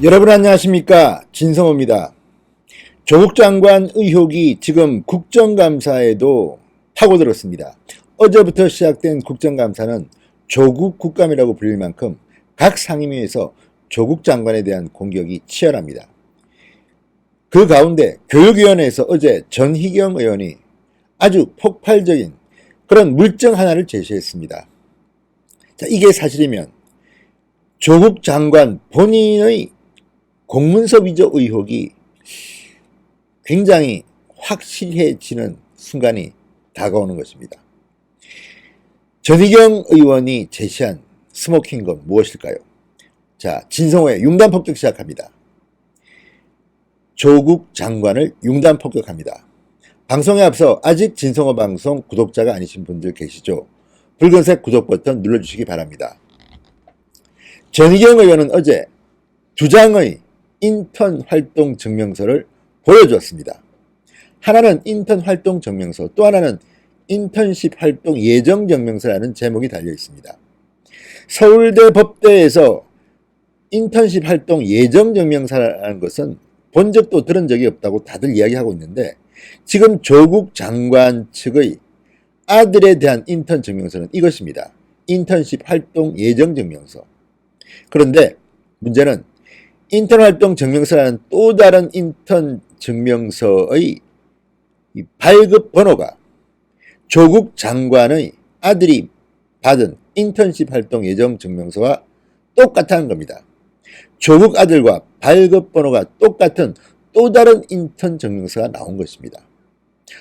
여러분 안녕하십니까, 진성호입니다. 조국 장관 의혹이 지금 국정감사에도 파고들었습니다. 어제부터 시작된 국정감사는 조국 국감이라고 불릴 만큼 각 상임위에서 조국 장관에 대한 공격이 치열합니다. 그 가운데 교육위원회에서 어제 전희경 의원이 아주 폭발적인 그런 물증 하나를 제시했습니다. 자, 이게 사실이면 조국 장관 본인의 공문서 위조 의혹이 굉장히 확실해지는 순간이 다가오는 것입니다. 전희경 의원이 제시한 스모킹건 무엇일까요? 자, 진성호의 융단 폭격 시작합니다. 조국 장관을 융단 폭격합니다. 방송에 앞서 아직 진성호 방송 구독자가 아니신 분들 계시죠? 붉은색 구독 버튼 눌러주시기 바랍니다. 전희경 의원은 어제 2장의 인턴 활동 증명서를 보여주었습니다. 하나는 인턴 활동 증명서, 또 하나는 인턴십 활동 예정 증명서라는 제목이 달려 있습니다. 서울대 법대에서 인턴십 활동 예정 증명서라는 것은 본 적도 들은 적이 없다고 다들 이야기하고 있는데, 지금 조국 장관 측의 아들에 대한 인턴 증명서는 이것입니다. 인턴십 활동 예정 증명서. 그런데 문제는 인턴 활동 증명서라는 또 다른 인턴 증명서의 발급 번호가 조국 장관의 아들이 받은 인턴십 활동 예정 증명서와 똑같다는 겁니다. 조국 아들과 발급 번호가 똑같은 또 다른 인턴 증명서가 나온 것입니다.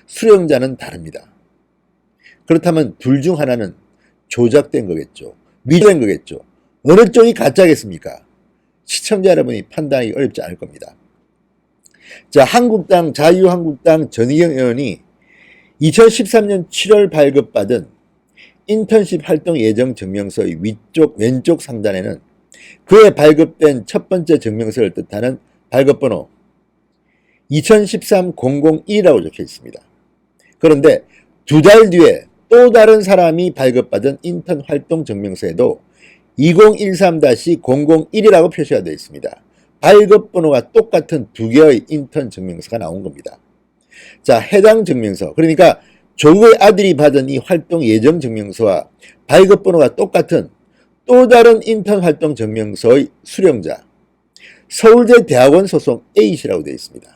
수령자는 다릅니다. 그렇다면 둘 중 하나는 조작된 거겠죠. 미조된 거겠죠. 어느 쪽이 가짜겠습니까? 시청자 여러분이 판단하기 어렵지 않을 겁니다. 자, 한국당, 자유한국당 전희경 의원이 2013년 7월 발급받은 인턴십 활동 예정 증명서의 왼쪽 상단에는 그에 발급된 첫 번째 증명서를 뜻하는 발급번호 2013-001이라고 적혀 있습니다. 그런데 2달 뒤에 또 다른 사람이 발급받은 인턴 활동 증명서에도 2013-001이라고 표시가 되어 있습니다. 발급번호가 똑같은 두 개의 인턴 증명서가 나온 겁니다. 자, 해당 증명서, 그러니까 조국의 아들이 받은 이 활동 예정 증명서와 발급번호가 똑같은 또 다른 인턴 활동 증명서의 수령자, 서울대 대학원 소속 A씨라고 되어 있습니다.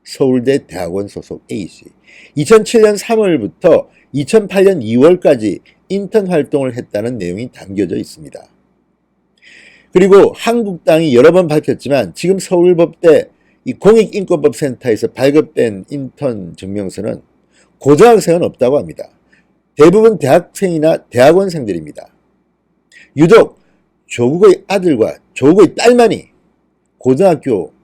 서울대 대학원 소속 A씨. 2007년 3월부터 2008년 2월까지 인턴 활동을 했다는 내용이 담겨져 있습니다. 그리고 한국당이 여러 번 밝혔지만 지금 서울법대 공익인권법센터에서 발급된 인턴 증명서는 고등학생은 없다고 합니다. 대부분 대학생이나 대학원생들입니다. 유독 조국의 아들과 조국의 딸만이 고등학교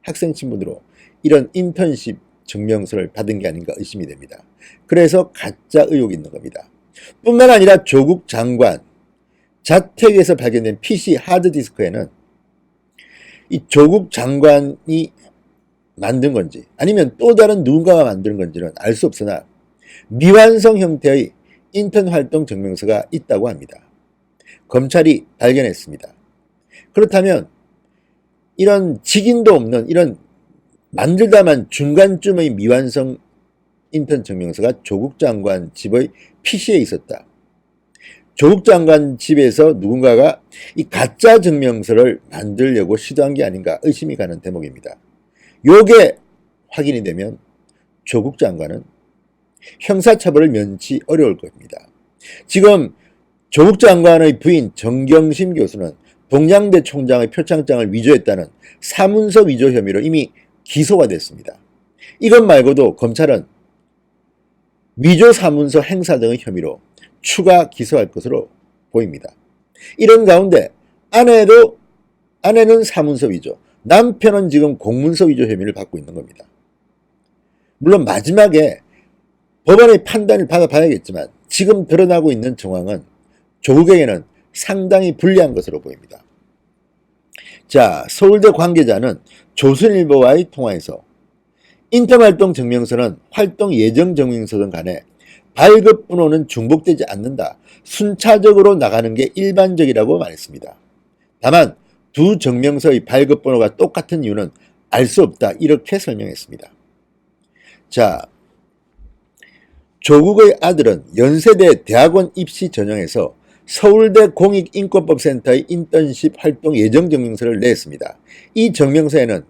학생 신분으로 이런 인턴십 증명서를 받은 게 아닌가 의심이 됩니다. 그래서 가짜 의혹이 있는 겁니다. 뿐만 아니라 조국 장관 자택에서 발견된 PC 하드디스크에는 이 조국 장관이 만든 건지 아니면 또 다른 누군가가 만든 건지는 알 수 없으나 미완성 형태의 인턴 활동 증명서가 있다고 합니다. 검찰이 발견했습니다. 그렇다면 이런 직인도 없는 이런 만들다만 중간쯤의 미완성 인턴 증명서가 조국 장관 집의 PC에 있었다. 조국 장관 집에서 누군가가 이 가짜 증명서를 만들려고 시도한 게 아닌가 의심이 가는 대목입니다. 요게 확인이 되면 조국 장관은 형사처벌을 면치 어려울 겁니다. 지금 조국 장관의 부인 정경심 교수는 동양대 총장의 표창장을 위조했다는 사문서 위조 혐의로 이미 기소가 됐습니다. 이것 말고도 검찰은 위조 사문서 행사 등의 혐의로 추가 기소할 것으로 보입니다. 이런 가운데 아내는 사문서 위조, 남편은 지금 공문서 위조 혐의를 받고 있는 겁니다. 물론 마지막에 법원의 판단을 받아봐야겠지만 지금 드러나고 있는 정황은 조국에게는 상당히 불리한 것으로 보입니다. 자, 서울대 관계자는 조선일보와의 통화에서 인턴 활동 증명서는 활동 예정 증명서든 간에 발급 번호는 중복되지 않는다. 순차적으로 나가는 게 일반적이라고 말했습니다. 다만 두 증명서의 발급번호가 똑같은 이유는 알 수 없다. 이렇게 설명했습니다. 자, 조국의 아들은 연세대 대학원 입시 전형에서 서울대 공익인권법센터의 인턴십 활동 예정증명서를 냈습니다. 이 증명서에는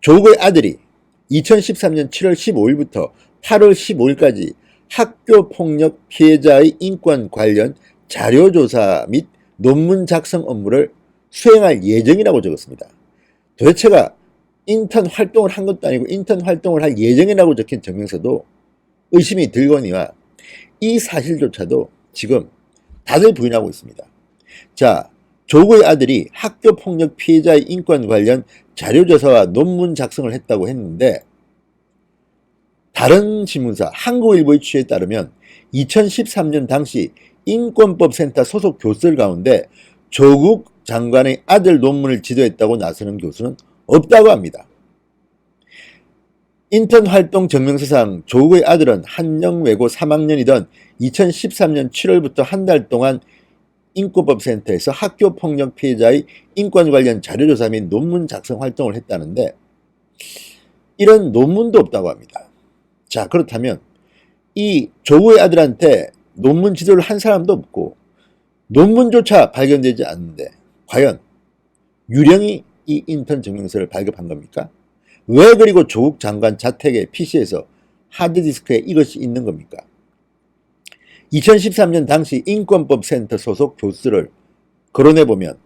조국의 아들이 2013년 7월 15일부터 8월 15일까지 학교폭력 피해자의 인권 관련 자료조사 및 논문 작성 업무를 수행할 예정이라고 적었습니다. 도대체가 인턴 활동을 한 것도 아니고 인턴 활동을 할 예정이라고 적힌 증명서도 의심이 들거니와 이 사실조차도 지금 다들 부인하고 있습니다. 자, 조국의 아들이 학교폭력 피해자의 인권 관련 자료조사와 논문 작성을 했다고 했는데 다른 신문사 한국일보의 취재에 따르면 2013년 당시 인권법센터 소속 교수들 가운데 조국 장관의 아들 논문을 지도했다고 나서는 교수는 없다고 합니다. 인턴 활동 증명서상 조국의 아들은 한영외고 3학년이던 2013년 7월부터 한 달 동안 인권법센터에서 학교폭력 피해자의 인권 관련 자료조사 및 논문 작성 활동을 했다는데 이런 논문도 없다고 합니다. 자, 그렇다면 이 조국의 아들한테 논문 지도를 한 사람도 없고 논문조차 발견되지 않는데 과연 유령이 이 인턴 증명서를 발급한 겁니까? 왜 그리고 조국 장관 자택의 PC에서 하드디스크에 이것이 있는 겁니까? 2013년 당시 인권법센터 소속 교수를 거론해보면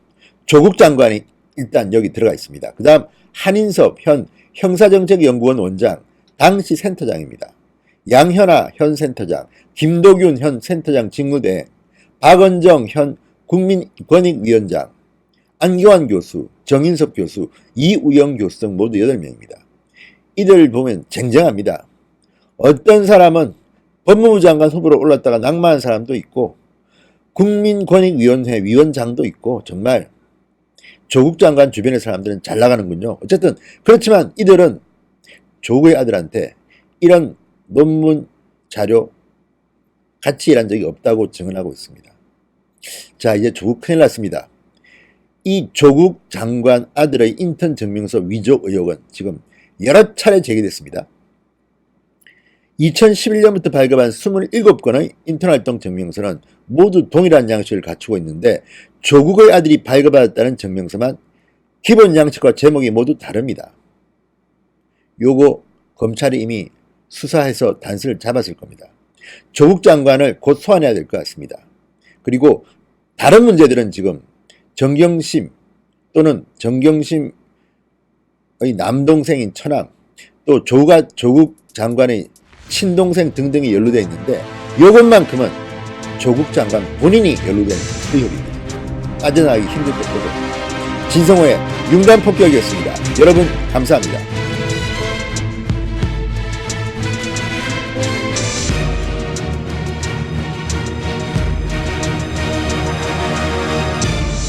조국 장관이 일단 여기 들어가 있습니다. 그 다음 한인섭 현 형사정책연구원 원장, 당시 센터장입니다. 양현아 현 센터장, 김도균 현 센터장 직무대행, 박은정 현 국민권익위원장, 안기환 교수, 정인섭 교수, 이우영 교수 등 모두 8명입니다. 이들 보면 쟁쟁합니다. 어떤 사람은 법무부 장관 후보로 올랐다가 낙마한 사람도 있고 국민권익위원회 위원장도 있고 정말 조국 장관 주변의 사람들은 잘 나가는군요. 어쨌든 그렇지만 이들은 조국의 아들한테 이런 논문 자료 같이 일한 적이 없다고 증언하고 있습니다. 자, 이제 조국 큰일 났습니다. 이 조국 장관 아들의 인턴 증명서 위조 의혹은 지금 여러 차례 제기됐습니다. 2011년부터 발급한 27건의 인턴 활동 증명서는 모두 동일한 양식을 갖추고 있는데 조국의 아들이 발급받았다는 증명서만 기본 양식과 제목이 모두 다릅니다. 요거 검찰이 이미 수사해서 단서를 잡았을 겁니다. 조국 장관을 곧 소환해야 될 것 같습니다. 그리고 다른 문제들은 지금 정경심 또는 정경심의 남동생인 처남 또 조국 장관의 친동생 등등이 연루되어 있는데 이것만큼은 조국 장관 본인이 연루된 의혹입니다. 빠져나가기 힘들 것이고 진성호의 윤감폭격이었습니다. 여러분 감사합니다.